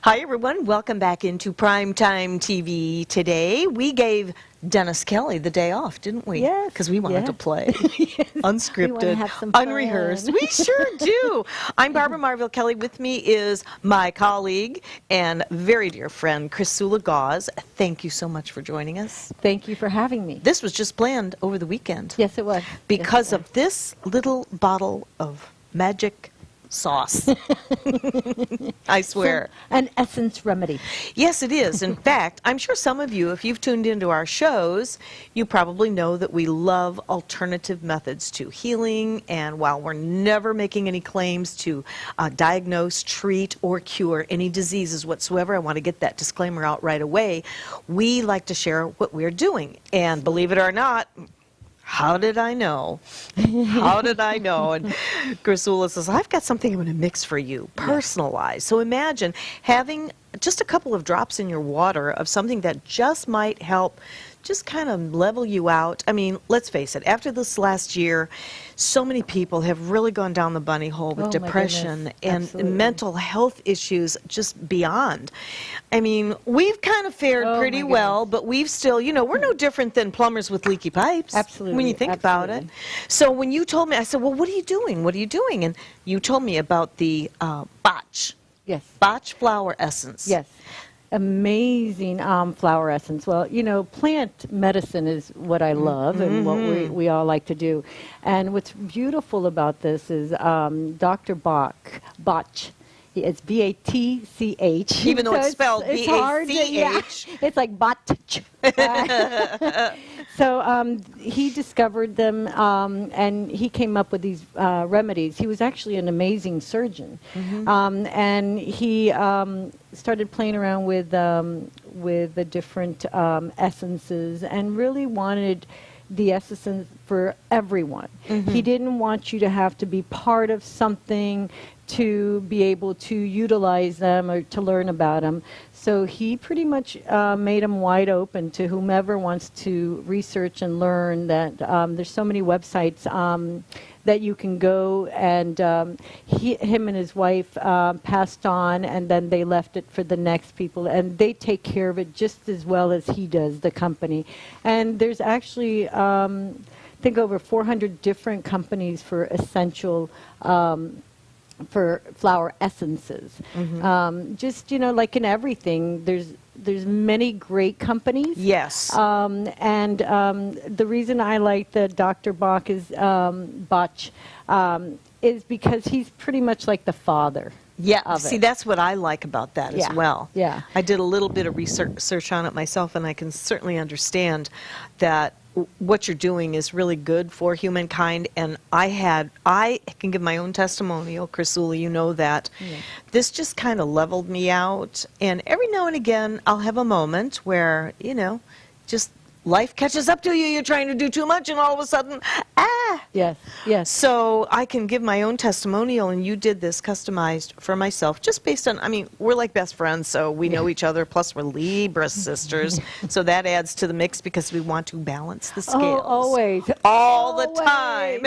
Hi, everyone. Welcome back into Primetime TV today. We gave Dennis Kelly the day off, didn't we? Yes. Because we wanted to play. Yes. Unscripted, We wanna have some fun. unrehearsed. We sure do. I'm Barbara Marville Kelly. With me is my colleague and very dear friend, Krisula Gause. Thank you so much for joining us. Thank you for having me. This was just planned over the weekend. Yes, it was. Because of this little bottle of magic sauce. I swear. An essence remedy. Yes, it is. In fact, I'm sure some of you, if you've tuned into our shows, you probably know that we love alternative methods to healing. And while we're never making any claims to diagnose, treat, or cure any diseases whatsoever, I want to get that disclaimer out right away. We like to share what we're doing. And believe it or not, how did I know? How did I know? And Krisula says, I've got something I'm going to mix for you, personalized. So imagine having just a couple of drops in your water of something that just might help just kind of level you out. I mean, let's face it, after this last year, so many people have really gone down the bunny hole with depression and mental health issues just beyond. I mean, we've kind of fared pretty well, but we've still, you know, we're no different than plumbers with leaky pipes. Absolutely. When you think about it. So when you told me, I said, well, what are you doing? What are you doing? And you told me about the Botch. Yes. Botch flower essence. Yes. Amazing flower essence. Well, you know, plant medicine is what I love and what we all like to do. And what's beautiful about this is Dr. Botch. It's B-A-T-C-H. Even though it's spelled B-A-C-H. Yeah, it's like Botch. So he discovered them and he came up with these remedies. He was actually an amazing surgeon. And he started playing around with the different essences and really wanted the essence for everyone. He didn't want you to have to be part of something to be able to utilize them or to learn about them. So he pretty much made them wide open to whomever wants to research and learn. That there's so many websites that you can go, and him and his wife passed on, and then they left it for the next people, and they take care of it just as well as he does, the company. And there's actually I think over 400 different companies for essential for flower essences. Just, you know, like in everything, there's many great companies. Yes. And the reason I like the Dr. Bach is Botch is because he's pretty much like the father. Yeah, see, that's what I like about that as well. Yeah. I did a little bit of research on it myself, and I can certainly understand that what you're doing is really good for humankind. And I can give my own testimonial, Krisula, you know that. This just kind of leveled me out. And every now and again, I'll have a moment where, you know, just life catches up to you. You're trying to do too much, and all of a sudden, Yes, yes. So I can give my own testimonial, and you did this customized for myself, just based on, I mean, we're like best friends, so we know each other, plus we're Libra sisters, so that adds to the mix because we want to balance the scales. Oh, always. All the time.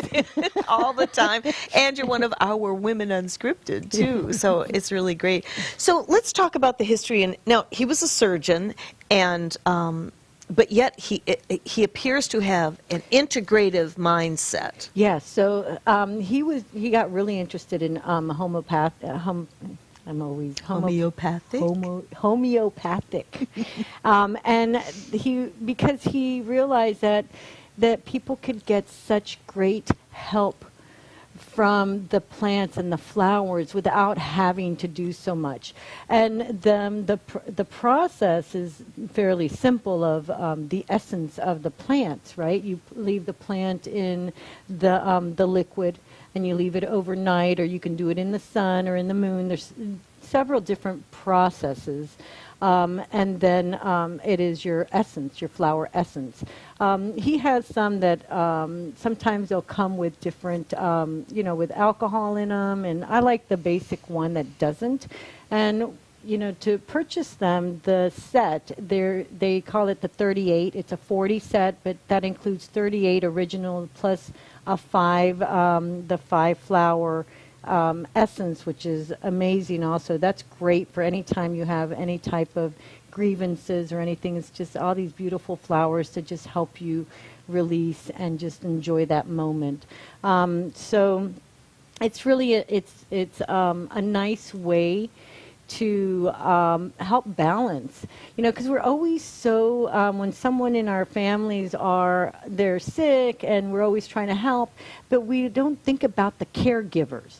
All the time. And you're one of our women unscripted, too, so it's really great. So let's talk about the history. And now, he was a surgeon, and but yet he appears to have an integrative mindset. Yeah, so he got really interested in homeopathic. And because he realized that people could get such great help from the plants and the flowers without having to do so much. And the process is fairly simple of the essence of the plants, right? You leave the plant in the liquid, and you leave it overnight, or you can do it in the sun or in the moon. There's several different processes. And then it is your essence, your flower essence. He has some that sometimes they'll come with different, you know, with alcohol in them, and I like the basic one that doesn't. And, you know, to purchase them, the set, they call it the 38. It's a 40 set, but that includes 38 original plus a 5, the 5 flower essence, which is amazing also. That's great for any time you have any type of grievances or anything. It's just all these beautiful flowers to just help you release and just enjoy that moment. So it's really it's a nice way to help balance, because we're always so, when someone in our families they're sick and we're always trying to help, but we don't think about the caregivers,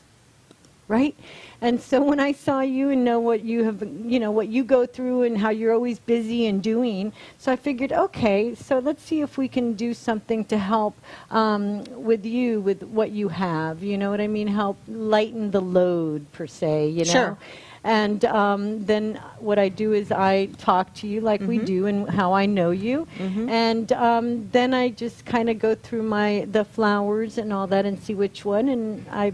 right? And so when I saw you and know what you have, what you go through and how you're always busy and doing, so I figured, okay, so let's see if we can do something to help with you, with what you have, you know what I mean? Help lighten the load, per se, you know? Sure. And then what I do is I talk to you like we do and how I know you. And then I just kind of go through the flowers and all that and see which one. And I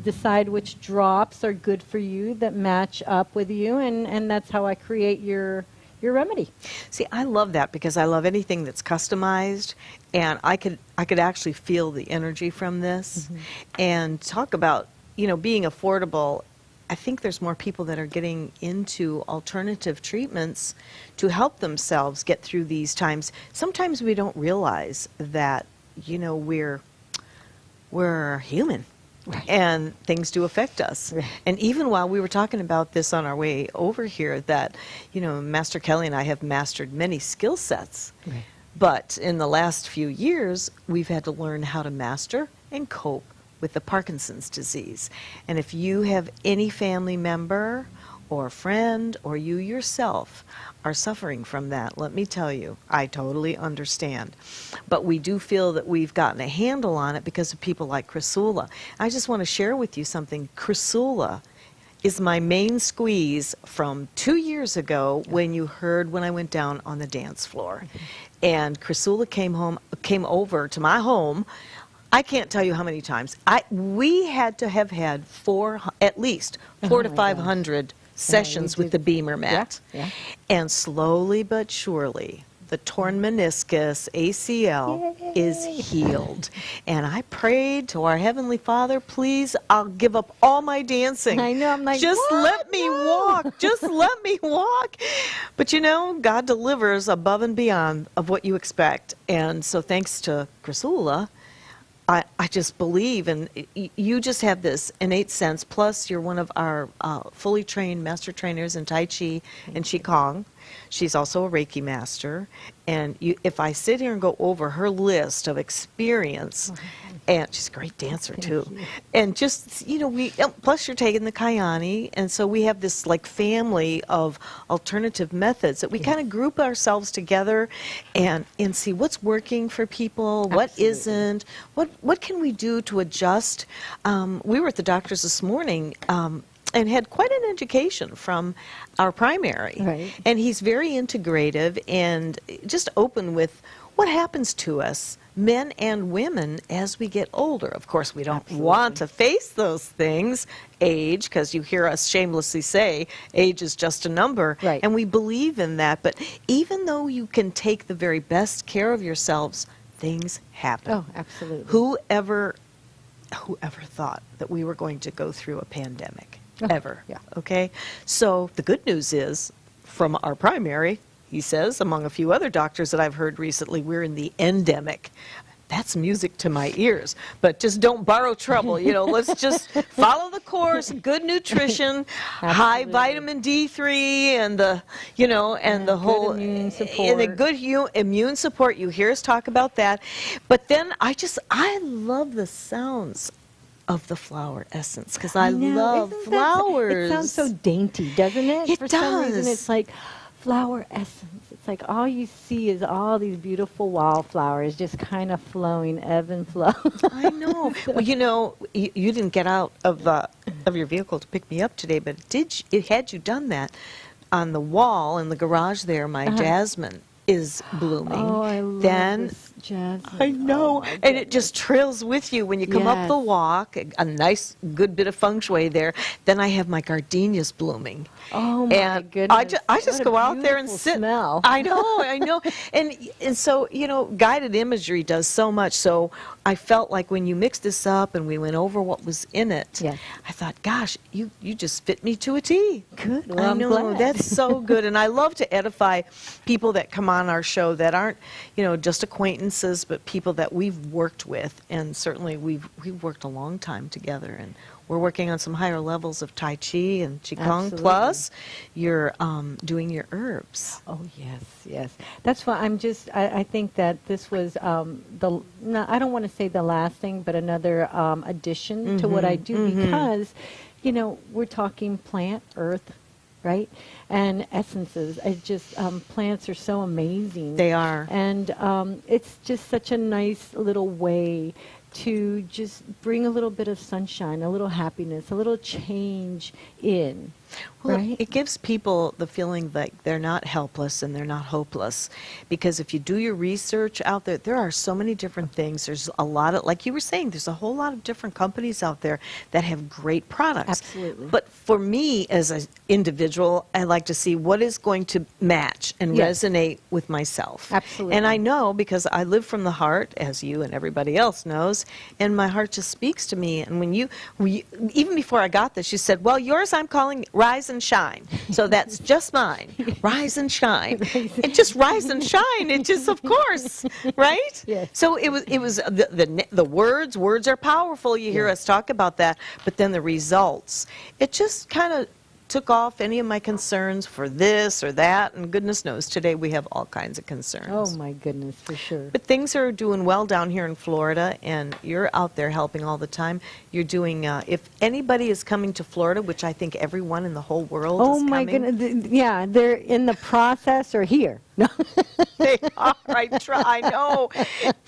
decide which drops are good for you that match up with you. And that's how I create your remedy. See, I love that because I love anything that's customized. And I could actually feel the energy from this. And talk about, being affordable. I think there's more people that are getting into alternative treatments to help themselves get through these times. Sometimes we don't realize that, we're human. Right. And things do affect us. Right. And even while we were talking about this on our way over here, that, Master Kelly and I have mastered many skill sets. Right. But in the last few years, we've had to learn how to master and cope with the Parkinson's disease. And if you have any family member or friend or you yourself are suffering from that, let me tell you, I totally understand. But we do feel that we've gotten a handle on it because of people like Krisula. I just want to share with you something. Krisula is my main squeeze from 2 years ago when I went down on the dance floor. And Krisula came over to my home. I can't tell you how many times. We had to have had at least 400 to 500 sessions with the Beamer mat. Yeah. And slowly but surely, the torn meniscus, ACL, is healed. And I prayed to our Heavenly Father, please, I'll give up all my dancing. I know, I'm like, just what? let me walk. Just let me walk. But God delivers above and beyond of what you expect. And so thanks to Krisula, I just believe, and you just have this innate sense, plus you're one of our fully trained master trainers in Tai Chi and Qigong. She's also a Reiki master. And if I sit here and go over her list of experience, and she's a great dancer too. And just, plus you're taking the Kayani, and so we have this family of alternative methods that we kind of group ourselves together and see what's working for people, what isn't, what can we do to adjust. We were at the doctor's this morning, and had quite an education from our primary. Right. And he's very integrative and just open with what happens to us, men and women, as we get older. Of course, we don't want to face those things, age, because you hear us shamelessly say age is just a number. Right. And we believe in that. But even though you can take the very best care of yourselves, things happen. Oh, absolutely. Whoever thought that we were going to go through a pandemic? Ever. Yeah. Okay? So the good news is, from our primary, he says, among a few other doctors that I've heard recently, we're in the endemic. That's music to my ears. But just don't borrow trouble. Let's just follow the course, good nutrition, high vitamin D3, and the whole immune support. and the good immune support. You hear us talk about that. But then I love the sounds of the flower essence because I love flowers. It sounds so dainty, doesn't it? It For does. some reason, it's like flower essence. It's like all you see is all these beautiful wildflowers just kind of flowing, ebb and flow. I know. Well, you didn't get out of your vehicle to pick me up today, but had you done that, on the wall in the garage there, my jasmine is blooming. Oh, I love Then this Jasmine. I know, Oh, my and it just trails with you when you come up the Yes. walk. A nice, good bit of feng shui there. Then I have my gardenias blooming. Oh, my And goodness. I just What a go out there and beautiful sit. smell. I know, and so guided imagery does so much. So I felt like when you mixed this up and we went over what was in it, Yes. I thought, gosh, you just fit me to a T. Good. Well, I I'm know, glad. that's so good. And I love to edify people that come on our show that aren't, just acquaintances, but people that we've worked with. And certainly we've worked a long time together. And we're working on some higher levels of Tai Chi and Qigong. Absolutely. Plus, you're doing your herbs. Oh, yes. That's why I think that this was I don't want to say the last thing, but another addition to what I do because, we're talking plant, earth, right? And essences. Plants are so amazing. They are. And it's just such a nice little way to just bring a little bit of sunshine, a little happiness, a little change in. Well, right? it gives people the feeling like they're not helpless and they're not hopeless. Because if you do your research out there, there are so many different things. There's a lot of, like you were saying, there's a whole lot of different companies out there that have great products. Absolutely. But for me as an individual, I like to see what is going to match and Yes. resonate with myself. Absolutely. And I know because I live from the heart, as you and everybody else knows, and my heart just speaks to me. And when even before I got this, you said, well, yours I'm calling Rise and Shine. So that's just mine. Rise and shine. It just rise and shine. It just, of course, right? Yes. So it was the words are powerful. You hear us talk about that, but then the results. It just kind of took off any of my concerns for this or that, and goodness knows today we have all kinds of concerns. Oh, my goodness, for sure. But things are doing well down here in Florida, and you're out there helping all the time. You're doing, if anybody is coming to Florida, which I think everyone in the whole world is Oh, coming. my goodness. Yeah, they're in the process or here. No. They are, I know.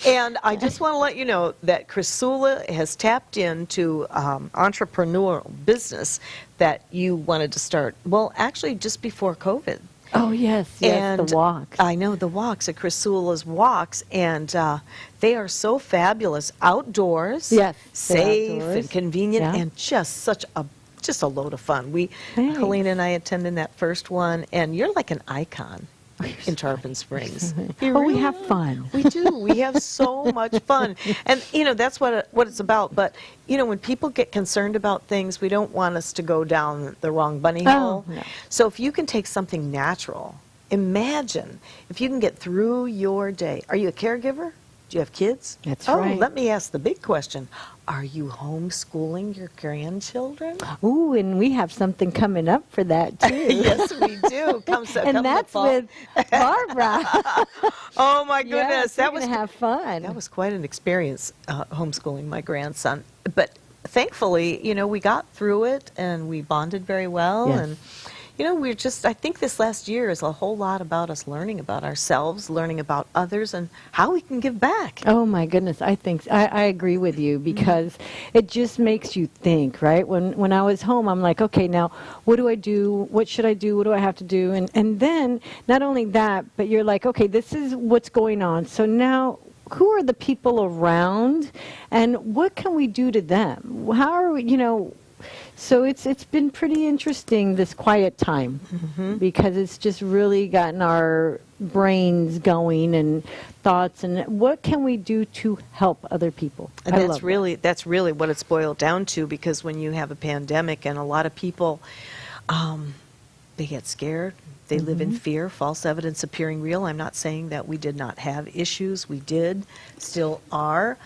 And I just want to let you know that Krisula has tapped into entrepreneurial business that you wanted to start, well, actually just before COVID. Oh, yes, And the walks. I know the walks at Krisula's walks, and they are so fabulous. Outdoors, Yes, they're safe outdoors. and convenient, Yeah. and just a load of fun. Thanks. Helena and I attended that first one, and you're like an icon in Tarpon Springs. You Oh, we really have are. fun. We do. We have so much fun. And, that's what it's about. But, when people get concerned about things, we don't want us to go down the wrong bunny hole. no. So if you can take something natural, imagine if you can get through your day. Are you a caregiver? Do you have kids? That's oh, right. Let me ask the big question. Are you homeschooling your grandchildren? Ooh, and we have something coming up for that, too. Yes, we do. Come And the that's fall. with Barbara. Oh, my Yes, goodness. we're That was going to have fun. That was quite an experience, homeschooling my grandson. But thankfully, we got through it and we bonded very well. Yes. And, I think this last year is a whole lot about us learning about ourselves, learning about others, and how we can give back. Oh, my goodness. I think I agree with you because it just makes you think, right? When I was home, I'm like, okay, now what do I do? What should I do? What do I have to do? And then not only that, but you're like, okay, this is what's going on. So now who are the people around and what can we do to them? How are we, so it's been pretty interesting, this quiet time, because it's just really gotten our brains going and thoughts and what can we do to help other people. And I that's love really what it's boiled down to, because when you have a pandemic and a lot of people, they get scared. They live in fear, false evidence appearing real. I'm not saying that we did not have issues. We did, still are.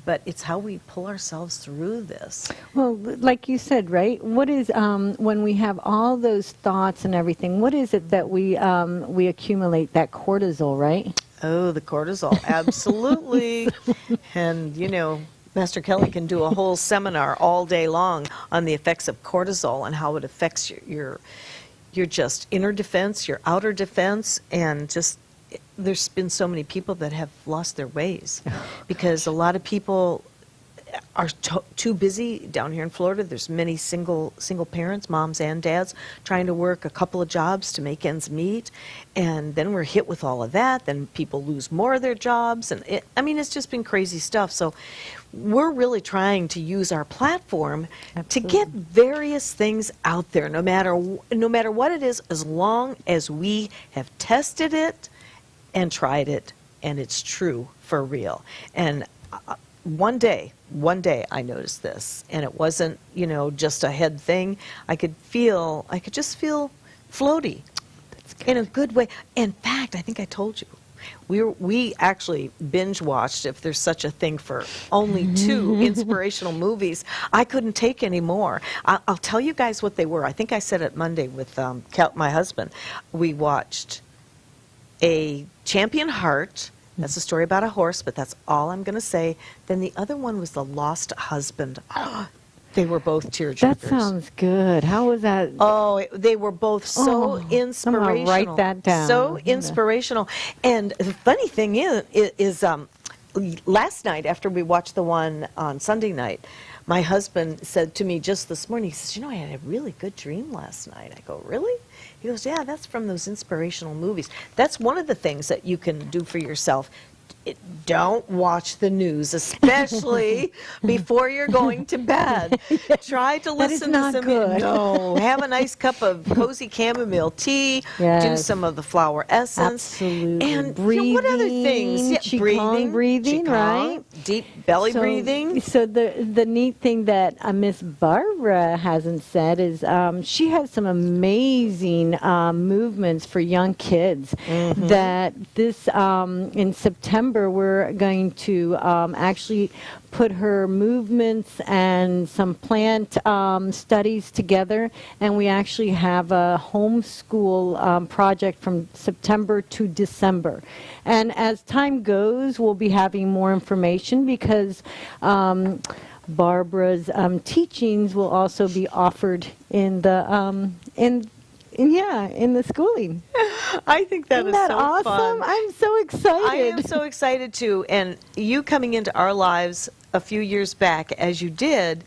But it's how we pull ourselves through this. Well, like you said, right? What is when we have all those thoughts and everything? What is it that we accumulate? That cortisol, right? Oh, the cortisol, absolutely. And Master Kelly can do a whole seminar all day long on the effects of cortisol and how it affects your just inner defense, your outer defense, and just. There's been so many people that have lost their ways because a lot of people are too busy down here in Florida. There's many single parents, moms and dads, trying to work a couple of jobs to make ends meet, and then we're hit with all of that. Then people lose more of their jobs, and it's just been crazy stuff. So we're really trying to use our platform to get various things out there, no matter what it is, as long as we have tested it and tried it, and it's true for real. And one day I noticed this, and it wasn't, just a head thing. I could just feel floaty in a good way. In fact, I think I told you, we actually binge watched, if there's such a thing, for only 2 inspirational movies. I couldn't take any more. I'll tell you guys what they were. I think I said it Monday with my husband. We watched A Champion Heart. That's a story about a horse, but that's all I'm going to say. Then the other one was The Lost Husband. They were both tearjerkers. That sounds good. How was that? Oh, they were both so inspirational. I'm gonna write that down. So inspirational. And the funny thing is last night, after we watched the one on Sunday night, my husband said to me just this morning, he says, I had a really good dream last night. I go, really? He goes, yeah, that's from those inspirational movies. That's one of the things that you can do for yourself. Don't watch the news, especially before you're going to bed. Try to listen to some. No, have a nice cup of cozy chamomile tea. Yes. Do some of the flower essence. Absolutely. And breathing, what other things? Qigong breathing, right? Deep belly breathing. So the neat thing that Miss Barbara hasn't said is she has some amazing movements for young kids. That this in September we're going to actually put her movements and some plant studies together, and we actually have a homeschool project from September to December. And as time goes, we'll be having more information, because Barbara's teachings will also be offered in the in the schooling. I think that Isn't is that so awesome? fun. I'm so excited. I am so excited too. And you coming into our lives a few years back, as you did,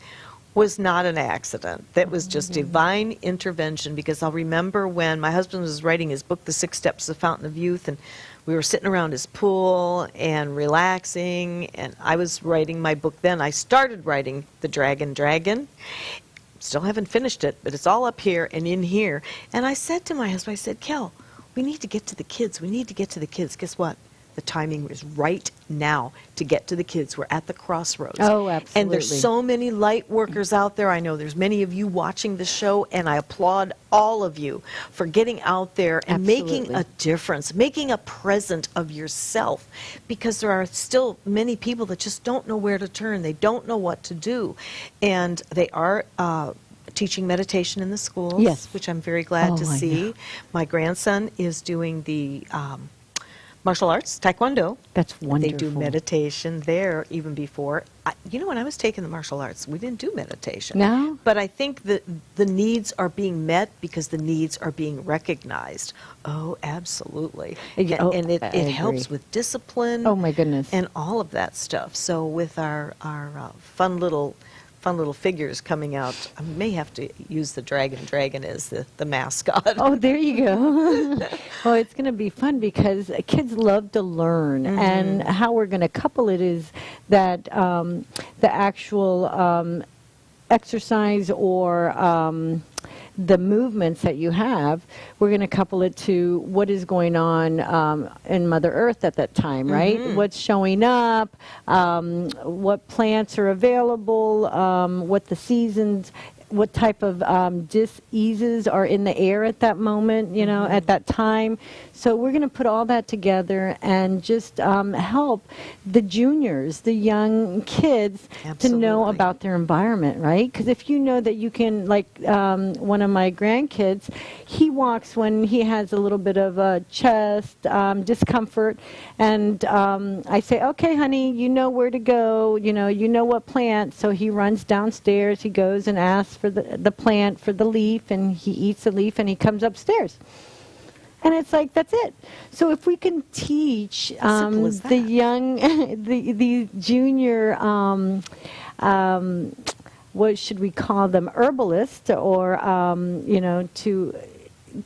was not an accident. That was just divine intervention, because I'll remember when my husband was writing his book, The 6 Steps to the Fountain of Youth, and we were sitting around his pool and relaxing, and I was writing my book then. I started writing The Dragon. Still haven't finished it, but it's all up here and in here. And I said to my husband, I said, Kel, we need to get to the kids. We need to get to the kids. Guess what? The timing is right now to get to the kids. We're at the crossroads. Oh, absolutely. And there's so many light workers out there. I know there's many of you watching the show, and I applaud all of you for getting out there and making a difference, making a present of yourself, because there are still many people that just don't know where to turn. They don't know what to do. And they are teaching meditation in the schools, yes, which I'm very glad to see. My grandson is doing the martial arts, Taekwondo. That's wonderful. They do meditation there even before. When I was taking the martial arts, we didn't do meditation. No? But I think that the needs are being met because the needs are being recognized. Oh, absolutely. And it helps with discipline. Oh, my goodness. And all of that stuff. So with our fun little figures coming out, I may have to use the dragon as the mascot. Oh, there you go. Well, it's going to be fun because kids love to learn, and how we're going to couple it is that the actual exercise or the movements that you have, we're going to couple it to what is going on in Mother Earth at that time, right? What's showing up, what plants are available, what the seasons, what type of dis-eases are in the air at that moment, at that time. So we're going to put all that together and just help the juniors, the young kids, to know about their environment, right? Because if you know that you can, like one of my grandkids, he walks when he has a little bit of a chest discomfort, and I say, okay, honey, you know where to go, you know what plant. So he runs downstairs, he goes and asks for the plant, for the leaf, and he eats the leaf, and he comes upstairs. And it's like, that's it. So if we can teach the young, the junior what should we call them, herbalists, or to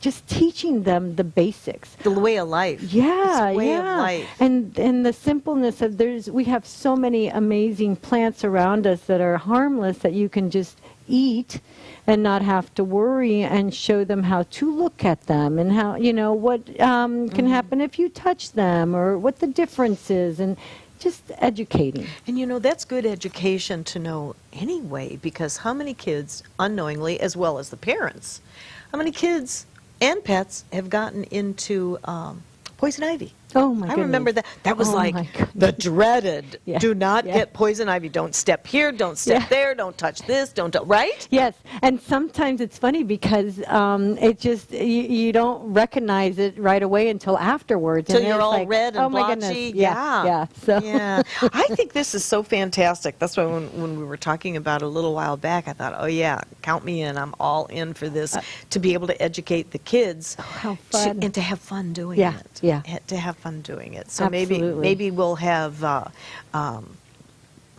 just teaching them the basics. The way of life. Yeah, it's a way yeah. of life. And the simpleness of we have so many amazing plants around us that are harmless that you can just eat and not have to worry, and show them how to look at them, and how, what can happen if you touch them, or what the difference is, and just educating. And that's good education to know anyway, because how many kids unknowingly, as well as the parents, how many kids and pets have gotten into poison ivy? Oh my goodness. I remember that. That was Oh like my goodness. the dreaded, Yeah. do not Yeah. get poison ivy. Don't step here, don't step Yeah. there, don't touch this, right? Yes, and sometimes it's funny because it just, you don't recognize it right away until afterwards. Till and you're it's all like, red and oh my blotchy. goodness. Yeah. Yeah. So. Yeah. I think this is so fantastic. That's why when we were talking about it a little while back, I thought, oh yeah, count me in. I'm all in for this, to be able to educate the kids. How fun. And to have fun doing Yeah, it. yeah. To have fun doing it. So Absolutely. maybe we'll have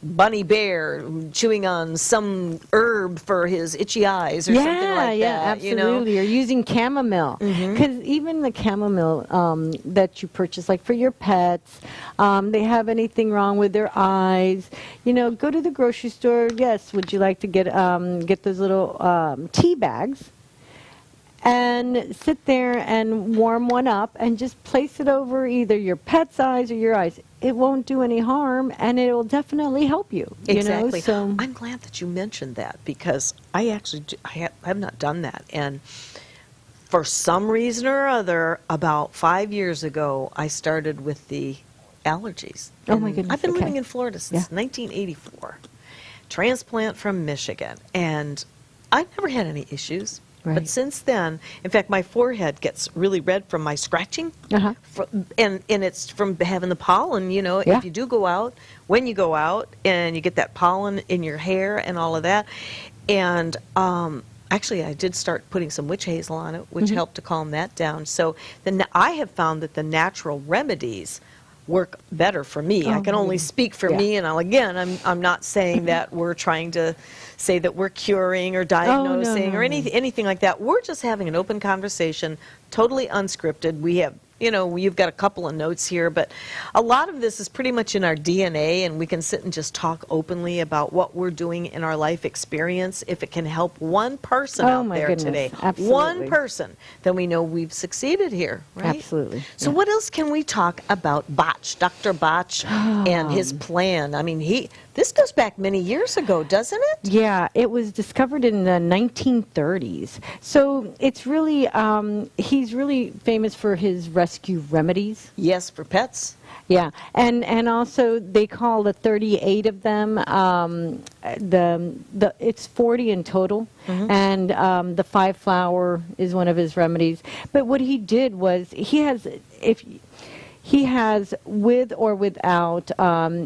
Bunny Bear chewing on some herb for his itchy eyes or something like yeah, that. absolutely. Or using chamomile, because even the chamomile that you purchase, like for your pets, they have anything wrong with their eyes. Go to the grocery store. Yes, would you like to get those little tea bags? And sit there and warm one up and just place it over either your pet's eyes or your eyes. It won't do any harm, and it will definitely help you. Exactly. So I'm glad that you mentioned that, because I actually have not done that. And for some reason or other, about 5 years ago, I started with the allergies. Oh, my And goodness, I've been okay. living in Florida since 1984. Transplant from Michigan. And I've never had any issues. Right. But since then, in fact, my forehead gets really red from my scratching. Uh-huh. And it's from having the pollen, Yeah. if you do go out, when you go out, and you get that pollen in your hair and all of that. And actually, I did start putting some witch hazel on it, which helped to calm that down. So then I have found that the natural remedies work better for me. I can only speak for me, and I'm not saying that we're trying to say that we're curing or diagnosing or anything like that. We're just having an open conversation, totally unscripted. We have, you've got a couple of notes here, but a lot of this is pretty much in our DNA, and we can sit and just talk openly about what we're doing in our life experience. If it can help one person out there today, Absolutely. one person, then we know we've succeeded here, right? Absolutely. So what else can we talk about Botch, Dr. Botch, and his plan? I mean, this goes back many years ago, doesn't it? Yeah, it was discovered in the 1930s. So it's really, he's really famous for his rescue remedies. Yes, for pets. Yeah, and also they call the 38 of them. It's 40 in total, and the 5-flower is one of his remedies. But what he did was he has with or without,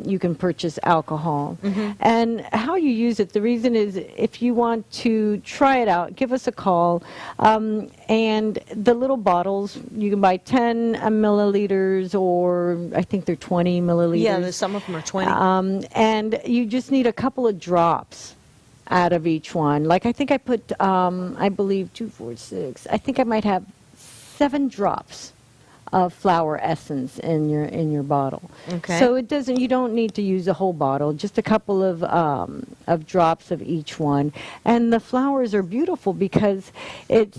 you can purchase alcohol. And how you use it, the reason is if you want to try it out, give us a call. And the little bottles, you can buy 10 milliliters, or I think they're 20 milliliters. Yeah, some of them are 20. And you just need a couple of drops out of each one. Like I think I put, I believe 2, 4, 6, I think I might have 7 drops of flower essence in your bottle. Okay. So you don't need to use a whole bottle, just a couple of drops of each one. And the flowers are beautiful because it's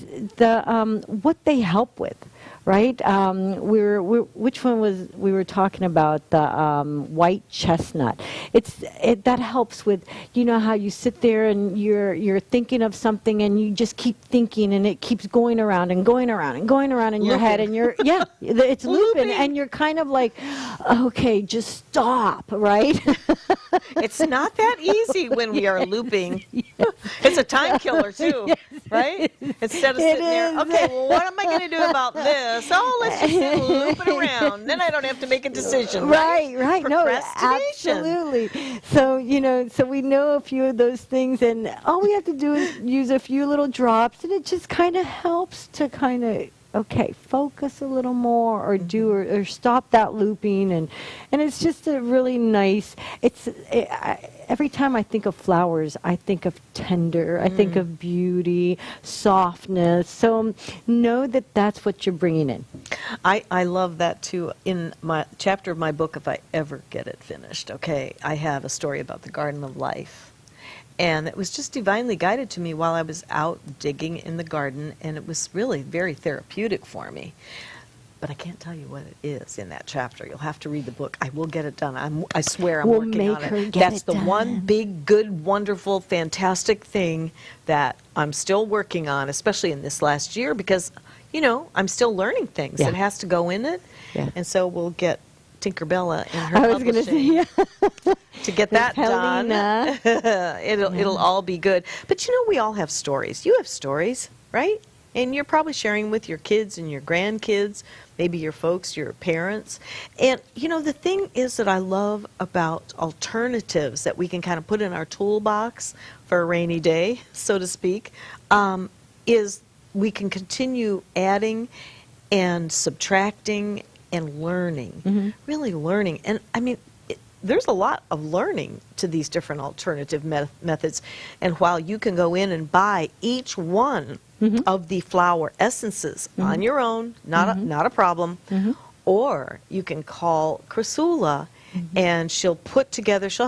what they help with. Right? Which one was we were talking about? The white chestnut. That helps with, how you sit there and you're thinking of something and you just keep thinking and it keeps going around and going around and going around in your head and it's looping and you're kind of like, okay, just stop, right? It's not that easy when we are looping. It's a time killer too, right? Instead of sitting there, okay, well, what am I going to do about this? Oh, let's just sit and loop it around. Then I don't have to make a decision. Right. No, Procrastination. absolutely. So, so we know a few of those things, and all we have to do is use a few little drops, and it just kind of helps to kind of okay, focus a little more, or or stop that looping, and it's just a really nice. Every time I think of flowers, I think of tender, I think of beauty, softness. So know that that's what you're bringing in. I love that too. In my chapter of my book, if I ever get it finished, okay, I have a story about the Garden of Life. And it was just divinely guided to me while I was out digging in the garden, and it was really very therapeutic for me. But I can't tell you what it is in that chapter. You'll have to read the book. I will get it done. I swear I'm working on it. That's the one big, good, wonderful, fantastic thing that I'm still working on, especially in this last year, because, you know, I'm still learning things. Yeah. It has to go in it. Yeah. And so we'll get Tinkerbella in her I was going to say, yeah. to get that done. It'll all be good. But you know, we all have stories. You have stories, right? And you're probably sharing with your kids and your grandkids, maybe your folks, your parents. And you know, the thing is that I love about alternatives that we can kind of put in our toolbox for a rainy day, so to speak, is we can continue adding and subtracting and learning, really learning. And I mean, there's a lot of learning to these different alternative methods. And while you can go in and buy each one of the flower essences on your own, not a problem, or you can call Krisula and she'll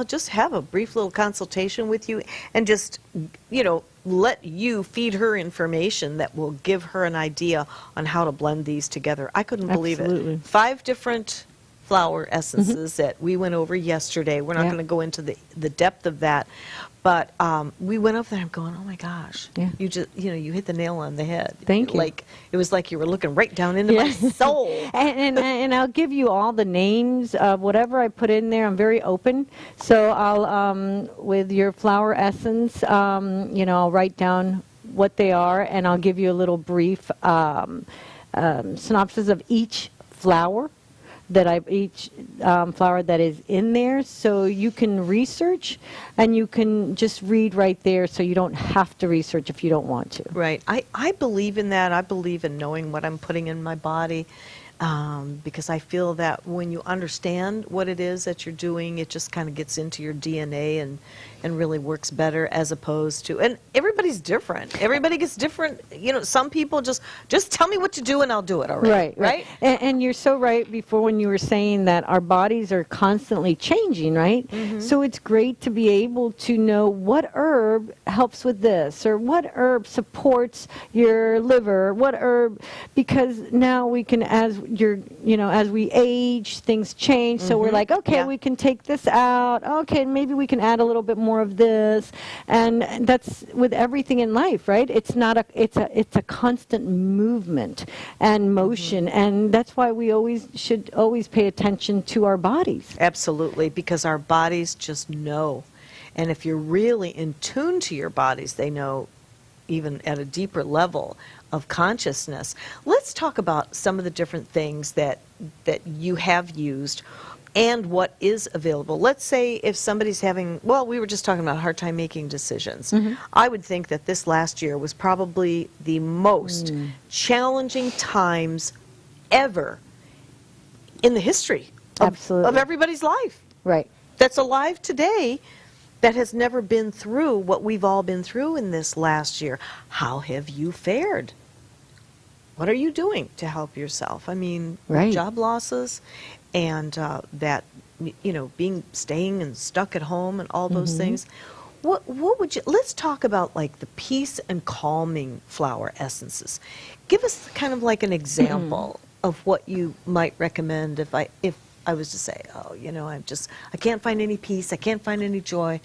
just have a brief little consultation with you and just, you know, let you feed her information that will give her an idea on how to blend these together. I couldn't believe it. 5 different flower essences that we went over yesterday. We're not going to go into the depth of that, but we went up there and I'm going, oh my gosh, you just, you know, you hit the nail on the head. Thank you. Like, it was like you were looking right down into my soul. and I'll give you all the names of whatever I put in there. I'm very open. So I'll, with your flower essence, you know, I'll write down what they are, and I'll give you a little brief synopsis of each flower each flower that is in there, so you can research and you can just read right there, so you don't have to research if you don't want to. Right. I believe in that. I believe in knowing what I'm putting in my body, because I feel that when you understand what it is that you're doing, it just kind of gets into your DNA and really works better, as opposed to, and everybody's different. Everybody gets different. You know, some people just tell me what to do and I'll do it already. Right. And you're so right before when you were saying that our bodies are constantly changing, right? So it's great to be able to know what herb helps with this, or what herb supports your liver, what herb, because now we can, as we age, things change. So we're like, okay, we can take this out. Okay, maybe we can add a little bit more of this, and that's with everything in life, right? It's a constant movement and motion, and that's why we should always pay attention to our bodies. Absolutely, because our bodies just know, and if you're really in tune to your bodies, they know even at a deeper level of consciousness. Let's talk about some of the different things that you have used and what is available. Let's say if somebody's having, well, we were just talking about a hard time making decisions. I would think that this last year was probably the most challenging times ever in the history of everybody's life. Right. That's alive today, that has never been through what we've all been through in this last year. How have you fared? What are you doing to help yourself? I mean, job losses and that, you know, staying and stuck at home and all those things. What would you, let's talk about like the peace and calming flower essences. Give us kind of like an example of what you might recommend if I was to say, oh, you know, I can't find any peace, I can't find any joy,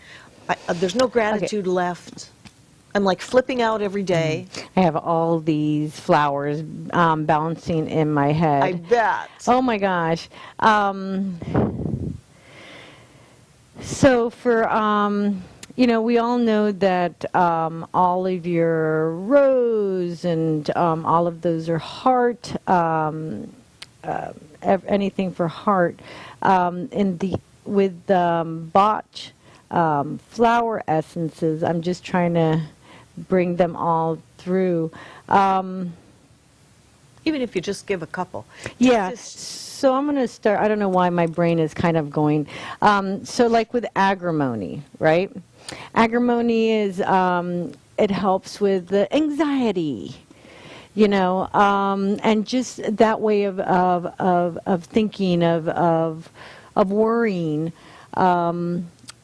there's no gratitude left. I'm like flipping out every day. I have all these flowers bouncing in my head. I bet. Oh my gosh. So for, you know, we all know that all of your rose and all of those are heart, anything for heart. With Botch flower essences, I'm just trying to bring them all through. Even if you just give a couple. Yeah. Just- So I'm going to start. I don't know why my brain is kind of going. So like with agrimony, right? Agrimony is, it helps with the anxiety, you know, and just that way of thinking, of worrying.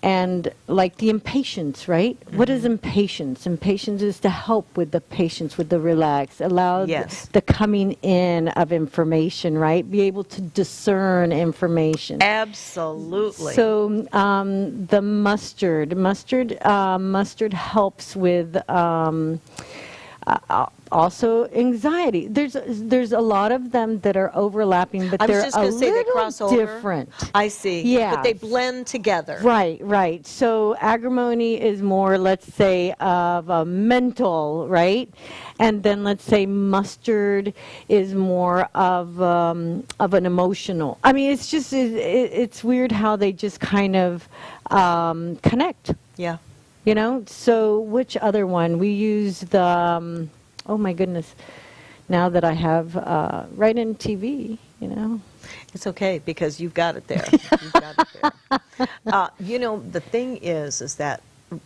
And like the impatience, right? What is impatience? Impatience is to help with the patience, with the relax, allow the coming in of information, right? Be able to discern information. Absolutely. So the mustard helps with also anxiety. There's a lot of them that are overlapping, but they're a little different. I see. Yeah. But they blend together. Right, right. So agrimony is more, let's say, of a mental, right? And then let's say mustard is more of an emotional. I mean, it's just, it's weird how they just kind of connect. Yeah. You know, so which other one? We use the, oh my goodness, now that I have right in TV, you know. It's okay because you've got it there. You've got it there. You know, the thing is that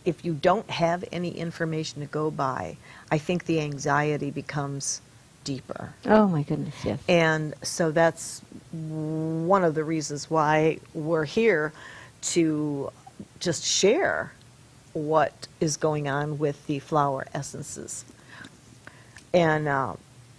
if you don't have any information to go by, I think the anxiety becomes deeper. Oh my goodness, yes. And so that's one of the reasons why we're here to just share what is going on with the flower essences. And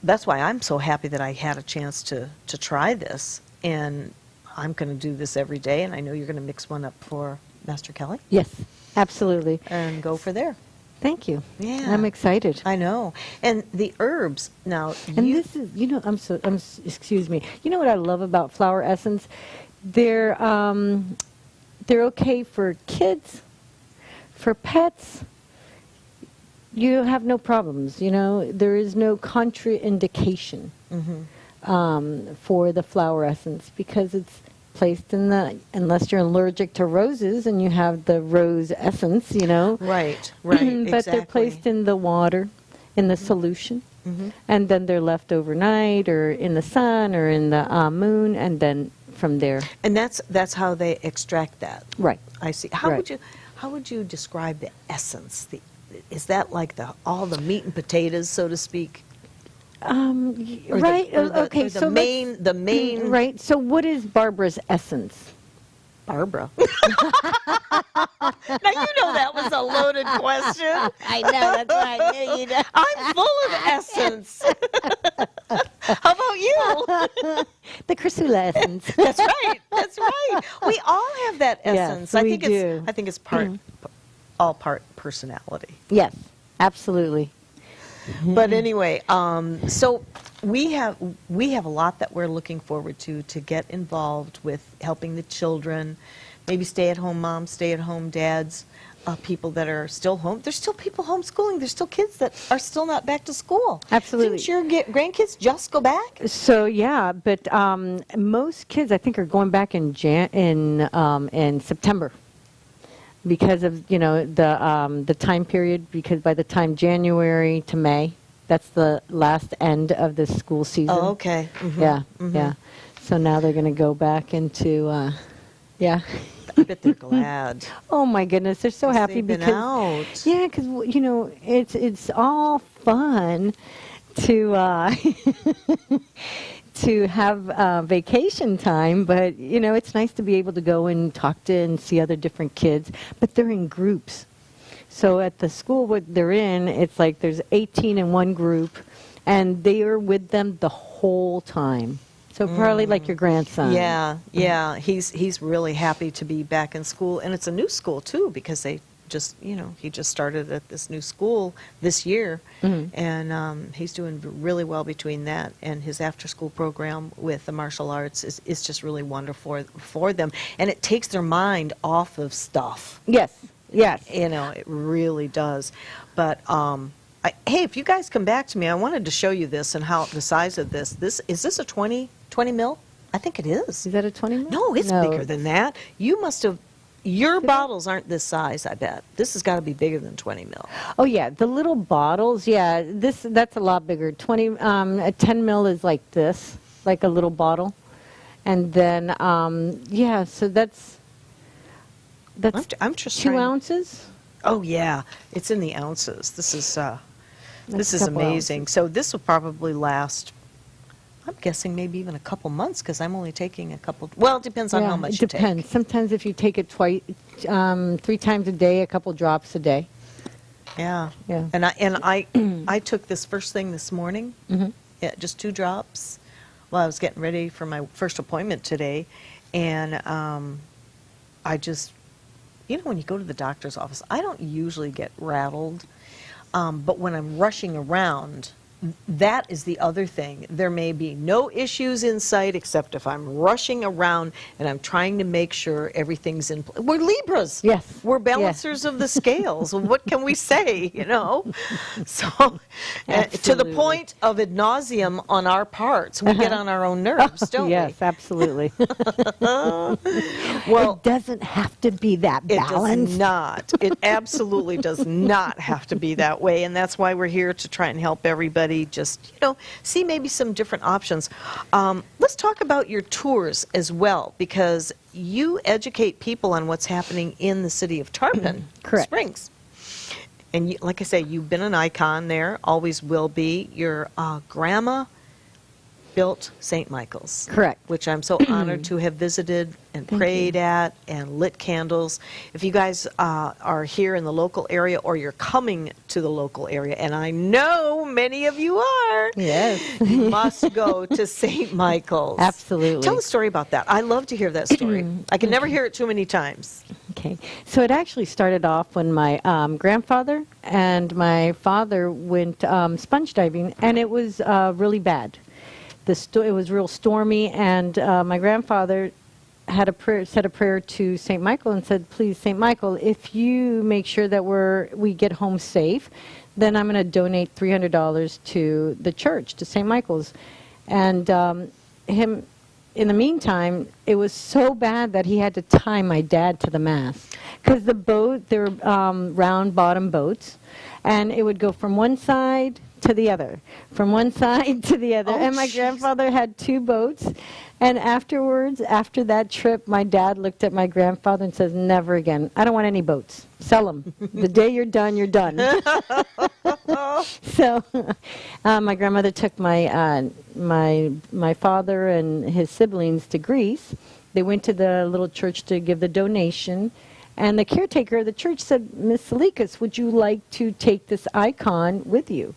that's why I'm so happy that I had a chance to try this. And I'm going to do this every day, and I know you're going to mix one up for Master Kelly. Yes, absolutely. And go for there. Thank you. Yeah. I'm excited. I know. And the herbs, now, and this is, you know, excuse me. You know what I love about flower essence? They're okay for kids, for pets. You have no problems, you know. There is no contraindication for the flower essence because it's placed in the, unless you're allergic to roses and you have the rose essence, you know. Right, right, But they're placed in the water, in the solution, and then they're left overnight or in the sun or in the moon, and then from there. And that's how they extract that. Right. I see. How would you describe the essence? Is that like all the meat and potatoes, so to speak? Right. Okay. So the main. Right. So what is Barbara's essence? Barbara. Now you know that was a loaded question. I know. That's right. You know. I'm full of essence. How about you? The Krisula essence. That's right. That's right. We all have that essence. Yes, I think do. I think it's all part personality. Yes, absolutely. But anyway, so we have a lot that we're looking forward to get involved with helping the children, maybe stay-at-home moms, stay-at-home dads, people that are still home. There's still people homeschooling. There's still kids that are still not back to school. Absolutely. Didn't your grandkids just go back? So yeah, but most kids I think are going back in September. Because of, you know, the time period, because by the time January to May, that's the last end of the school season. Oh, okay. Yeah, yeah. So now they're going to go back into, yeah. I bet they're glad. Oh my goodness, they're so happy they've because been out. Yeah, because you know it's all fun to to have vacation time, but you know it's nice to be able to go and talk to and see other different kids. But they're in groups, so at the school what they're in, it's like there's 18 in one group, and they are with them the whole time. So probably like your grandson. Yeah, yeah. He's really happy to be back in school, and it's a new school too because they just, you know, he just started at this new school this year, and he's doing really well between that and his after-school program with the martial arts is just really wonderful for them, and it takes their mind off of stuff. Yes, yes. You know, it really does. But hey, if you guys come back to me, I wanted to show you this and how the size of this. Is this a 20 mil? I think it is. Is that a 20 mil? No, it's bigger than that. You must have Your bottles aren't this size, I bet. This has got to be bigger than 20 mil. Oh yeah, the little bottles. Yeah, that's a lot bigger. 10 mil is like this, like a little bottle, and then yeah, so that's I'm just 2 trying- ounces. Oh yeah, it's in the ounces. This is That's a couple amazing. So this will probably last. I'm guessing maybe even a couple months because I'm only taking a couple. Well, it depends on how much you it depends. take. Sometimes if you take it 3 times a day, a couple drops a day. Yeah. Yeah. And I took this first thing this morning. Mm-hmm. Yeah, just 2 drops. Well, I was getting ready for my first appointment today, and I just, when you go to the doctor's office, I don't usually get rattled, but when I'm rushing around, that is the other thing. There may be no issues in sight except if I'm rushing around and I'm trying to make sure everything's in place. We're Libras. Yes. We're balancers of the scales. What can we say, So to the Absolutely. point of ad nauseum on our parts, we get on our own nerves, don't Yes, absolutely. we? Well, It doesn't have to be that it balanced. does not. It absolutely does not have to be that way, and that's why we're here to try and help everybody just, see maybe some different options. Let's talk about your tours as well, because you educate people on what's happening in the city of Tarpon Correct. Springs. And like I say, you've been an icon there, always will be. Your grandma built St. Michael's. Correct. Which I'm so honored to have visited and prayed at and lit candles. If you guys are here in the local area or you're coming to the local area, and I know many of you are, Yes. you must go to St. Michael's. Absolutely. Tell a story about that. I love to hear that story. I can never hear it too many times. Okay. So it actually started off when my grandfather and my father went sponge diving, and it was really bad. It was real stormy, and my grandfather had said a prayer to St. Michael and said, "Please, St. Michael, if you make sure that we get home safe, then I'm going to donate $300 to the church, to St. Michael's." And in the meantime, it was so bad that he had to tie my dad to the mast, because they're round bottom boats, and it would go from one side to the other, from one side to the other. Oh, and my grandfather had 2 boats. And afterwards, after that trip, my dad looked at my grandfather and says, "Never again. I don't want any boats. Sell them. The day you're done, you're done." So my grandmother took my father and his siblings to Greece. They went to the little church to give the donation. And the caretaker of the church said, "Miss Salikas, would you like to take this icon with you?"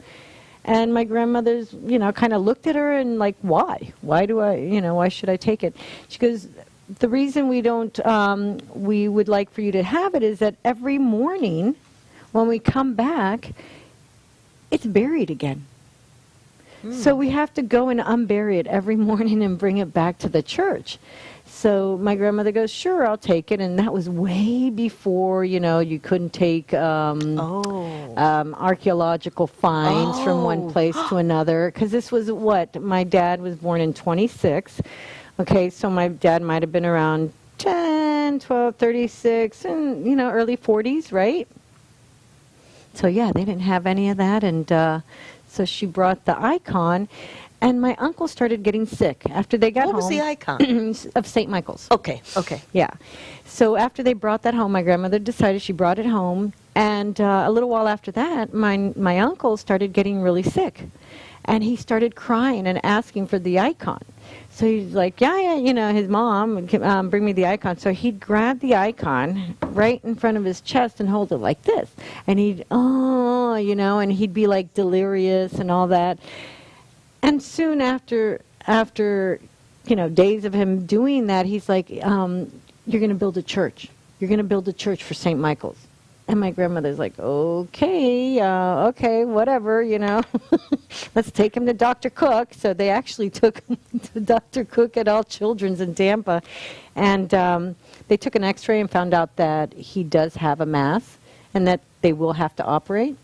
And my grandmother's, kind of looked at her and like, why? Why should I take it? She goes, "The reason we would like for you to have it is that every morning when we come back, it's buried again. So we have to go and unbury it every morning and bring it back to the church." So my grandmother goes, "Sure, I'll take it." And that was way before, you couldn't take archaeological finds from one place to another. Because this was my dad was born in 26. Okay, so my dad might have been around 10, 12, 36, and, early 40s, right? So, yeah, they didn't have any of that. And so she brought the icon. And my uncle started getting sick after they got home. What was the icon? Of St. Michael's. Okay. Yeah. So after they brought that home, my grandmother decided she brought it home. And a little while after that, my uncle started getting really sick. And he started crying and asking for the icon. So he's like, yeah, his mom would bring me the icon. So he'd grab the icon right in front of his chest and hold it like this. And and he'd be like delirious and all that. And soon after days of him doing that, he's like, "You're going to build a church. You're going to build a church for St. Michael's." And my grandmother's like, okay, whatever, Let's take him to Dr. Cook. So they actually took him to Dr. Cook at All Children's in Tampa. And they took an x-ray and found out that he does have a mass and that they will have to operate.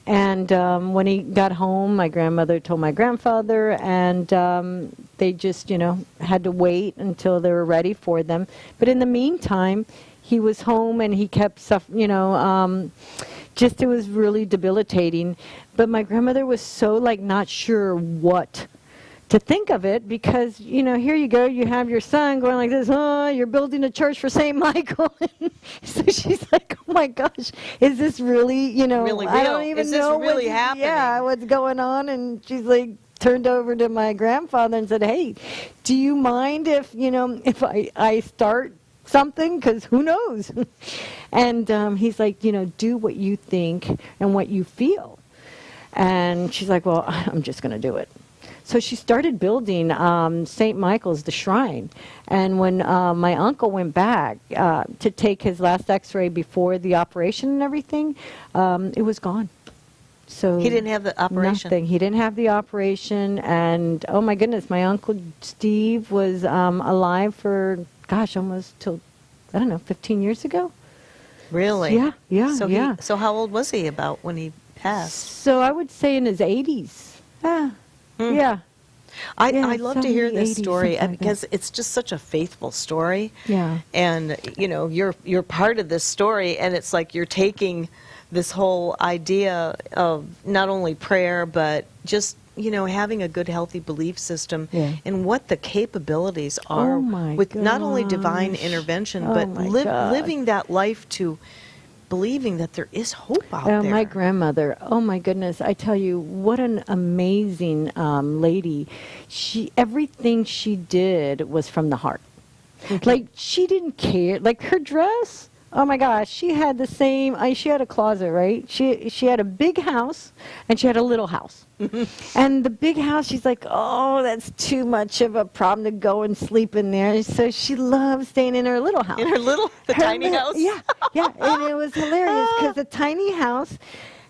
And when he got home, my grandmother told my grandfather, and they just, had to wait until they were ready for them. But in the meantime, he was home and he kept just it was really debilitating. But my grandmother was so like not sure what to think of it, because here you go, you have your son going like this, you're building a church for St. Michael. So she's like, oh my gosh, is this really really real? I don't even is this know really happening? Yeah, what's going on? And she's like turned over to my grandfather and said, hey, do you mind if I start something, because who knows? And he's like, do what you think and what you feel. And she's like, well, I'm just going to do it. So she started building St. Michael's, the shrine. And when my uncle went back to take his last x-ray before the operation and everything, it was gone. So he didn't have the operation? Nothing. He didn't have the operation. And, oh, my goodness, my Uncle Steve was alive for, almost till, 15 years ago. Really? Yeah. So how old was he about when he passed? So I would say in his 80s. Yeah. I'd love to hear this 80, story like because it's just such a faithful story. Yeah. And, you're part of this story, and it's like you're taking this whole idea of not only prayer, but just, having a good, healthy belief system and what the capabilities are with not only divine intervention, but living that life to believing that there is hope out there. My grandmother, oh my goodness, I tell you, what an amazing lady. Everything she did was from the heart. Like, she didn't care. Like, her dress, oh my gosh, she had the same, she had a closet, right? She had a big house, and she had a little house. And the big house, she's like, oh, that's too much of a problem to go and sleep in there. So she loved staying in her little house. In her tiny house? Yeah. And it was hilarious because the tiny house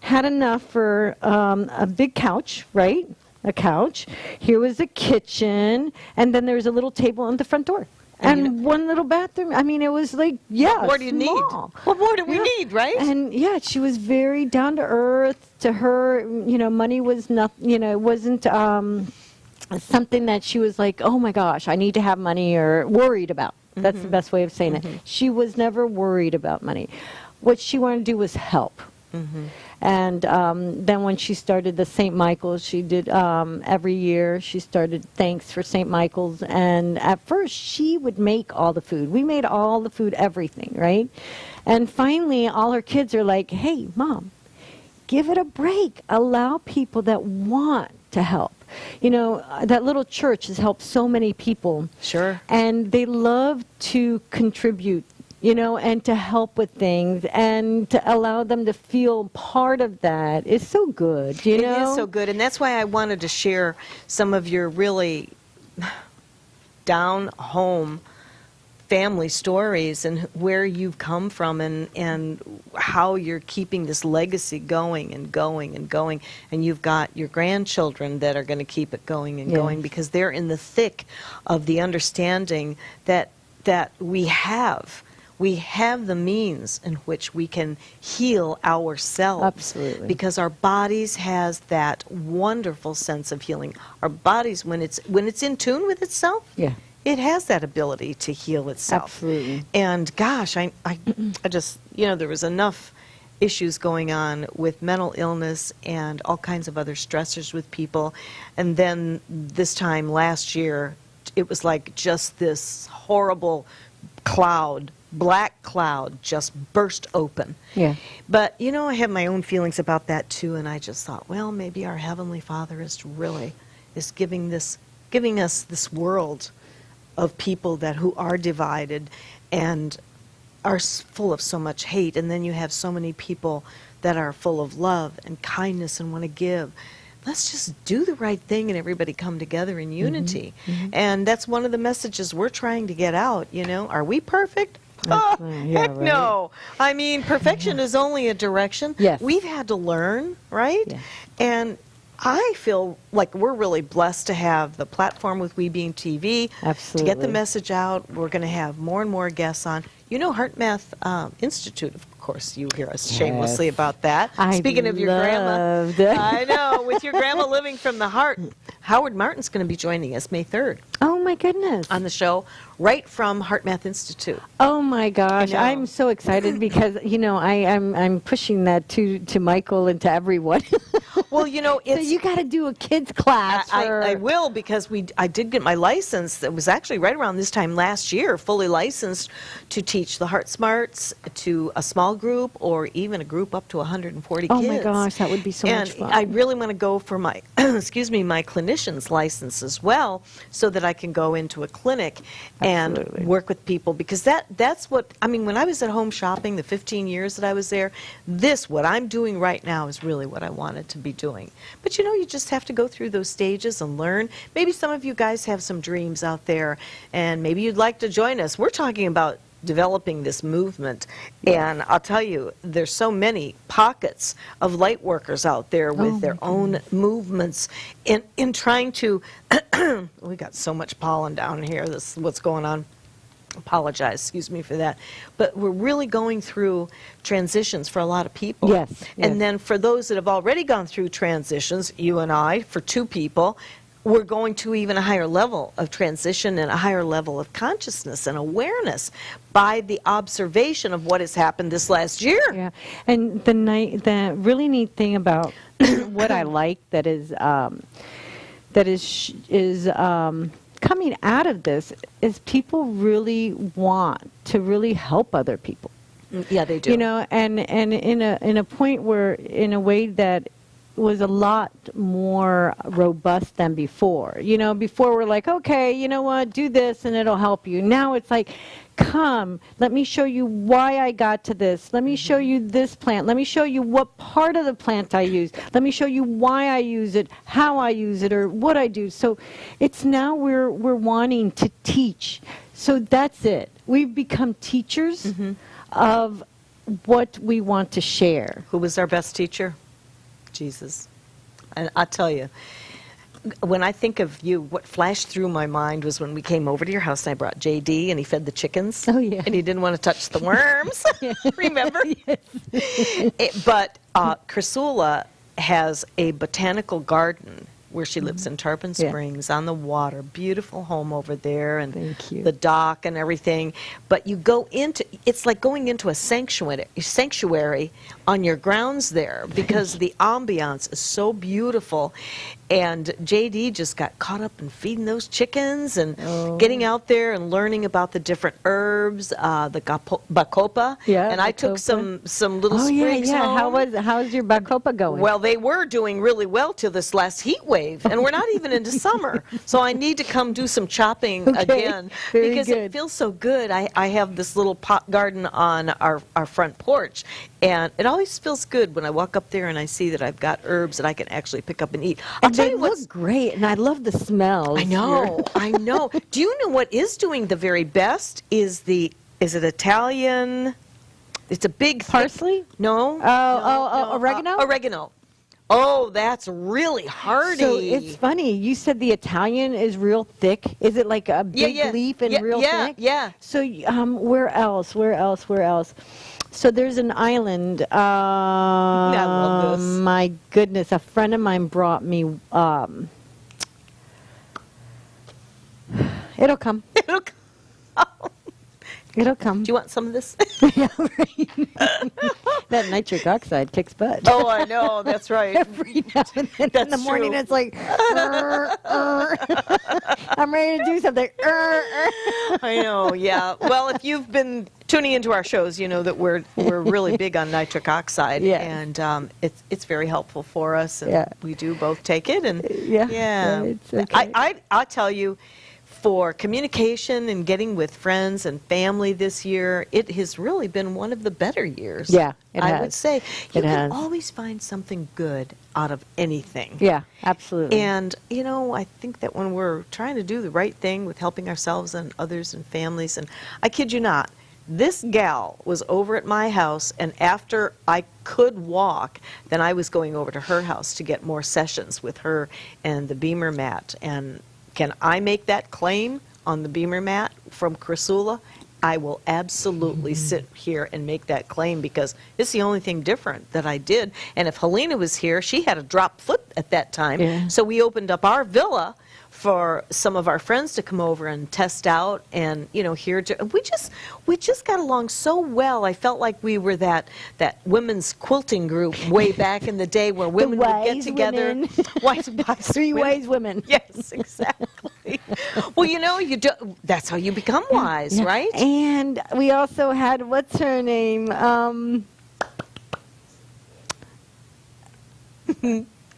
had enough for a big couch, right? A couch. Here was a kitchen, and then there was a little table on the front door. And one little bathroom. I mean, it was like, what more do you need? What more do we need, right? And she was very down to earth. To her, money was not, it wasn't something that she was like, oh my gosh, I need to have money or worried about. That's the best way of saying it. She was never worried about money. What she wanted to do was help. And then when she started the St. Michael's, she did every year, she started thanks for St. Michael's. And at first, she would make all the food. We made all the food, everything, right? And finally, all her kids are like, hey, Mom, give it a break. Allow people that want to help. That little church has helped so many people. Sure. And they love to contribute, and to help with things and to allow them to feel part of that is so good, It is so good. And that's why I wanted to share some of your really down-home family stories and where you've come from and how you're keeping this legacy going and going and going. And you've got your grandchildren that are going to keep it going and going because they're in the thick of the understanding that we have the means in which we can heal ourselves. Absolutely. Because our bodies has that wonderful sense of healing. Our bodies, when it's in tune with itself, it has that ability to heal itself. Absolutely. And gosh, I just, there was enough issues going on with mental illness and all kinds of other stressors with people. And then this time last year, it was like just this horrible black cloud just burst open. Yeah. But, I have my own feelings about that too, and I just thought, well, maybe our Heavenly Father is giving us this world of people who are divided and are full of so much hate, and then you have so many people that are full of love and kindness and want to give. Let's just do the right thing and everybody come together in unity. And that's one of the messages we're trying to get out, Are we perfect? Heck no. I mean, perfection is only a direction. Yes. We've had to learn, right? Yes. And I feel like we're really blessed to have the platform with We Being TV. Absolutely. To get the message out. We're going to have more and more guests on. HeartMath Institute, of course, you hear us shamelessly about that. I Speaking of your grandma, loved it. I know, with your grandma living from the heart, Howard Martin's going to be joining us May 3rd Oh my goodness. on the show, right from Heart Math Institute. Oh my gosh, know. I'm so excited because I'm pushing that to Michael and to everyone. Well, So it's you got to do a kids class. I will, because I did get my license. It was actually right around this time last year, fully licensed to teach the Heart Smarts to a small group or even a group up to 140 Oh kids. my gosh, that would be so much fun. I really want to go for my, my clinician's license as well, so that I can go into a clinic and Absolutely. work with people, because that's what, when I was at home shopping the 15 years that I was there, what I'm doing right now is really what I wanted to be doing. But you just have to go through those stages and learn. Maybe some of you guys have some dreams out there, and maybe you'd like to join us. We're talking about developing this movement, and I'll tell you, there's so many pockets of light workers out there with their own movements in trying to we got so much pollen down here. This is what's going on. Apologize, excuse me for that. But we're really going through transitions for a lot of people. Yes, And yes. then for those that have already gone through transitions, you and I, for two people, we're going to even a higher level of transition and a higher level of consciousness and awareness by the observation of what has happened this last year. Yeah, and the really neat thing about what I like that is coming out of this is people really want to really help other people. Yeah, they do. And in a point where, in a way that was a lot more robust than before. Before we're like, okay, you know what, do this and it'll help you. Now it's like, come, let me show you why I got to this. Let me show you this plant. Let me show you what part of the plant I use. Let me show you why I use it, how I use it, or what I do. So it's now we're wanting to teach. So that's it. We've become teachers of what we want to share. Who was our best teacher? Jesus. And I'll tell you, when I think of you, what flashed through my mind was when we came over to your house and I brought JD and he fed the chickens. Oh, yeah. And he didn't want to touch the worms. Remember? Yes. But Krisula has a botanical garden where she lives in Tarpon Yeah. Springs on the water. Beautiful home over there, and Thank you. the dock and everything. But you go into, it's like going into a sanctuary on your grounds there, because the ambiance is so beautiful. And JD just got caught up in feeding those chickens and getting out there and learning about the different herbs, the bacopa. Yeah, and I took bacopa. some little Oh, yeah, sprigs yeah. home. How's your bacopa going? Well, they were doing really well till this last heat wave, and we're not even into summer. So I need to come do some chopping again, very because good. it feels so good. I have this little pot garden on our front porch, and it always feels good when I walk up there and I see that I've got herbs that I can actually pick up and eat. I'll and tell they you what's look great, and I love the smells. I know, I know. Do you know what is doing the very best? Is it Italian? It's a big Parsley? No. Oregano? Oregano. Oh, that's really hardy. So it's funny. You said the Italian is real thick. Is it like a big leaf and real thick? Yeah. So where else? So there's an island. I love this. My goodness, a friend of mine brought me. It'll come. It'll come. Do you want some of this? Yeah, right. That nitric oxide kicks butt. Oh, I know. That's right. Every now and then in That's the morning, true. it's like, I'm ready to do something. I know. Yeah. Well, if you've been tuning into our shows, you know that we're really big on nitric oxide, Yes. and it's very helpful for us. And Yeah. we do both take it, and Yeah, it's okay. I'll tell you, for communication and getting with friends and family this year, it has really been one of the better years. Yeah, it I has. would say. You It can has. always find something good out of anything. Yeah, absolutely. And, I think that when we're trying to do the right thing with helping ourselves and others and families, and I kid you not, this gal was over at my house, and after I could walk, then I was going over to her house to get more sessions with her and the Beamer mat. And can I make that claim on the Beamer mat from Krisula? I will absolutely sit here and make that claim because it's the only thing different that I did. And if Helena was here, she had a drop foot at that time. Yeah. So we opened up our villa for some of our friends to come over and test out, and we just got along so well. I felt like we were that women's quilting group way back in the day where women would get together. Wise Three wise women. Yes, exactly. Well, you do. That's how you become wise, Yeah. right? And we also had, what's her name?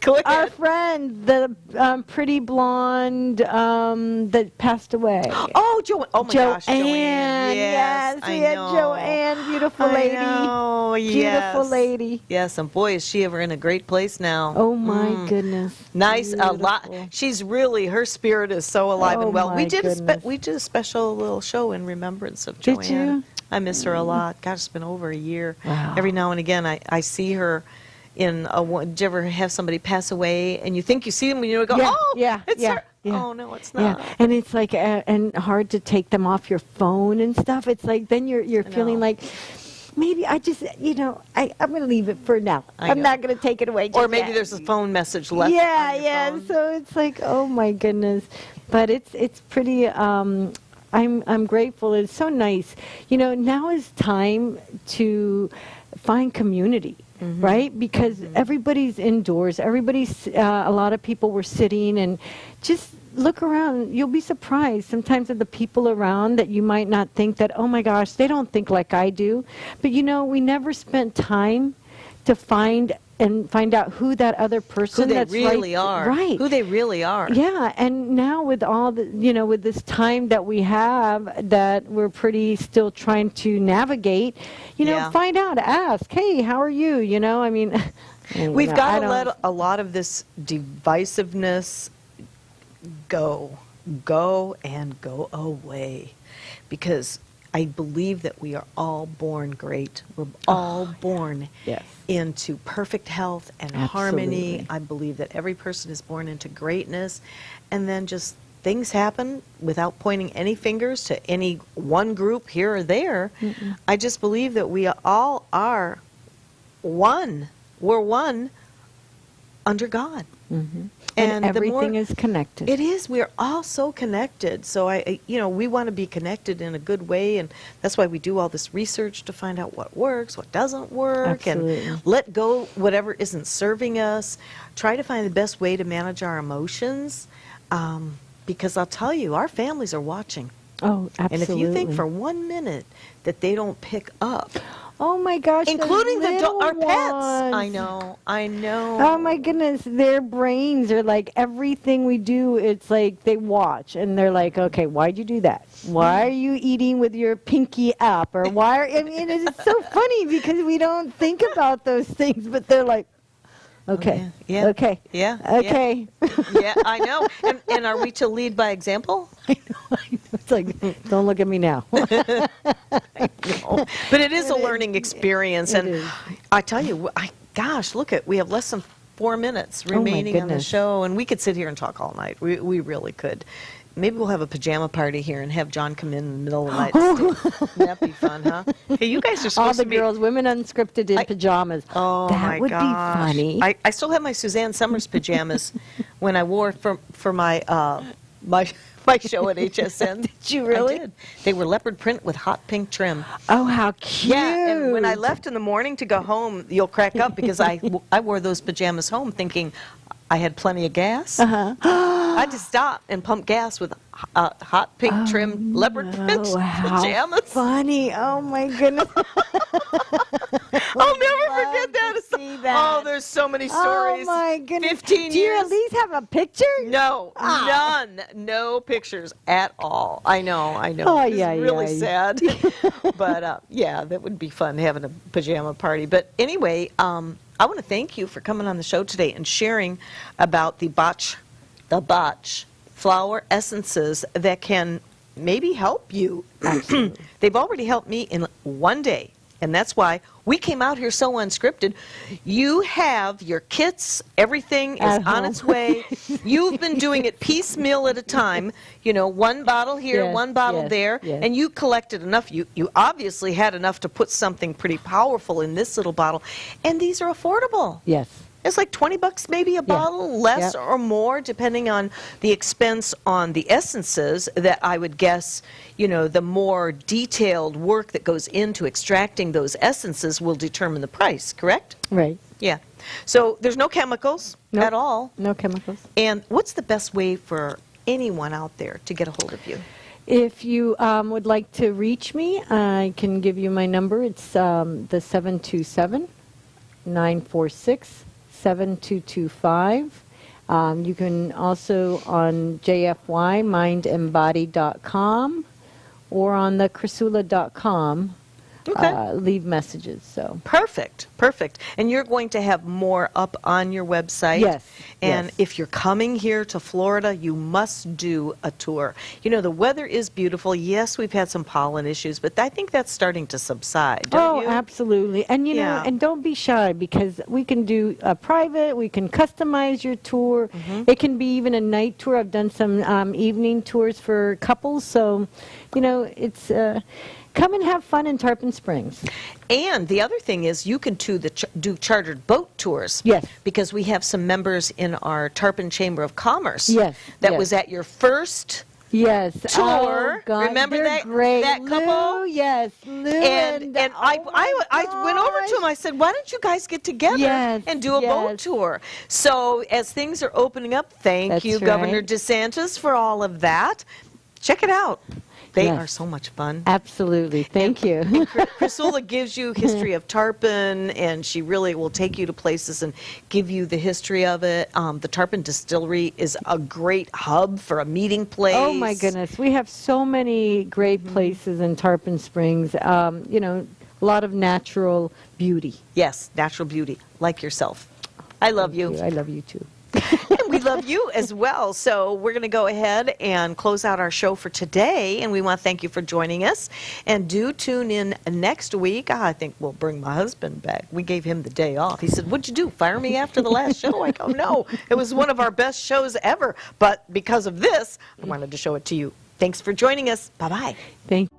Go ahead. Our friend, the pretty blonde that passed away. Oh, oh my gosh, Joanne. Yes, I we had know. Joanne, beautiful lady. Know, Beautiful yes. lady. Yes, and boy, is she ever in a great place now. Oh my goodness. Nice, a lot. Beautiful. She's really, her spirit is so alive Oh, and well. my We did goodness. we did a special little show in remembrance of Did Joanne. you? I miss her a lot. Gosh, it's been over a year. Wow. Every now and again, I see her. Did you ever have somebody pass away and you think you see them and you go, Yeah, oh, yeah, it's yeah, her. yeah. Oh, no, it's not. Yeah, and it's like and hard to take them off your phone and stuff. It's like then you're feeling know. like maybe I just I'm going to leave it for now. I I'm know. not going to take it away. Or just maybe yet. there's a phone message left Yeah, on your yeah. phone. So it's like, oh my goodness, but it's pretty. I'm grateful. It's so nice. Now is time to find community. Right? Because everybody's indoors. Everybody's, a lot of people were sitting and just look around. You'll be surprised sometimes of the people around that you might not think that, oh my gosh, they don't think like I do. But we never spent time to find out who that other person Who they that's really right, are. Right. Who they really are. Yeah, and now with all the, with this time that we have that we're pretty still trying to navigate, Yeah. find out, ask, hey, how are you? I mean, We've got to let a lot of this divisiveness go and go away, because I believe that we are all born great. We're all born Yes. into perfect health and harmony. Absolutely. I believe that every person is born into greatness, and then just things happen without pointing any fingers to any one group here or there. I just believe that we all are one. We're one under God. And the everything more- is connected. It is. We're all so connected. So we want to be connected in a good way, and that's why we do all this research to find out what works, what doesn't work, Absolutely. and let go whatever isn't serving us. Try to find the best way to manage our emotions, because I'll tell you, our families are watching. Oh, absolutely. And if you think for 1 minute that they don't pick up, oh my gosh, including our pets. ones. I know. Oh my goodness, their brains are like everything we do. It's like they watch and they're like, okay, why'd you do that? Why are you eating with your pinky up? Or I mean, it's so funny because we don't think about those things, but they're like, okay, Yeah. okay, Yeah. okay. Yeah, I know. And are we to lead by example? I know. It's like, don't look at me now. No. But it is a learning experience. It And is. I tell you, gosh, we have less than 4 minutes remaining on the goodness. show, and we could sit here and talk all night. We really could. Maybe we'll have a pajama party here and have John come in the middle of the night. That'd be fun, huh? Hey, you guys are supposed All the to be... girls, women unscripted in pajamas. Oh, that my would gosh. be funny. I still have my Suzanne Summers pajamas when I wore for my my show at HSN. Did you really? I did. They were leopard print with hot pink trim. Oh, how cute. Yeah, and when I left in the morning to go home, you'll crack up because I wore those pajamas home thinking I had plenty of gas. I had to stop and pump gas with hot pink trim leopard print how pajamas. funny. Oh, my goodness. I'll never love forget that. to see that. Oh, there's so many stories. Oh, my goodness. 15 Do you years. at least have a picture? No, Oh. none. No pictures at all. I know. Oh, It's yeah, really yeah. sad. But, yeah, that would be fun, having a pajama party. But anyway, I want to thank you for coming on the show today and sharing about the Botch flower essences that can maybe help you. They've already helped me in one day. And that's why we came out here so unscripted. You have your kits, everything is on its way. You've been doing it piecemeal at a time, you know, one bottle here, Yes, one bottle yes, there, yes. and you collected enough. You obviously had enough to put something pretty powerful in this little bottle. And these are affordable. Yes. It's like $20 maybe a bottle, less or more, depending on the expense on the essences that I would guess, you know, the more detailed work that goes into extracting those essences will determine the price, correct? Right. Yeah. So there's no chemicals Nope. at all. No chemicals. And what's the best way for anyone out there to get a hold of you? If you would like to reach me, I can give you my number. It's the 727-946-7225. You can also on JFY, mindembody.com, or on the Krisula.com leave messages. So Perfect, perfect. And you're going to have more up on your website. Yes. And yes. if you're coming here to Florida, you must do a tour. You know, the weather is beautiful. Yes, we've had some pollen issues, but I think that's starting to subside, don't you? Absolutely. And, you Yeah. know, and don't be shy, because we can do a private, we can customize your tour. It can be even a night tour. I've done some evening tours for couples. So, you know, it's... come and have fun in Tarpon Springs. And the other thing is you can do chartered boat tours. Yes. Because we have some members in our Tarpon Chamber of Commerce. Yes, That yes. was at your first Yes. tour. Oh, God. Remember They're that, great. that couple? Lou, yes. Lou And I went over to gosh. him. I said, why don't you guys get together Yes, and do a boat yes. tour? So as things are opening up, thank That's you, right. Governor DeSantis, for all of that. Check it out. They Yes. are so much fun. Absolutely. Thank you. Krisula gives you history of tarpon, and she really will take you to places and give you the history of it. The Tarpon Distillery is a great hub for a meeting place. Oh, my goodness. We have so many great places in Tarpon Springs. You know, a lot of natural beauty. Yes, natural beauty, like yourself. I love you. I love you, too. And we love you as well. So we're going to go ahead and close out our show for today. And we want to thank you for joining us. And do tune in next week. I think we'll bring my husband back. We gave him the day off. He said, what'd you do, fire me after the last show? I go, no, it was one of our best shows ever. But because of this, I wanted to show it to you. Thanks for joining us. Bye-bye. Thank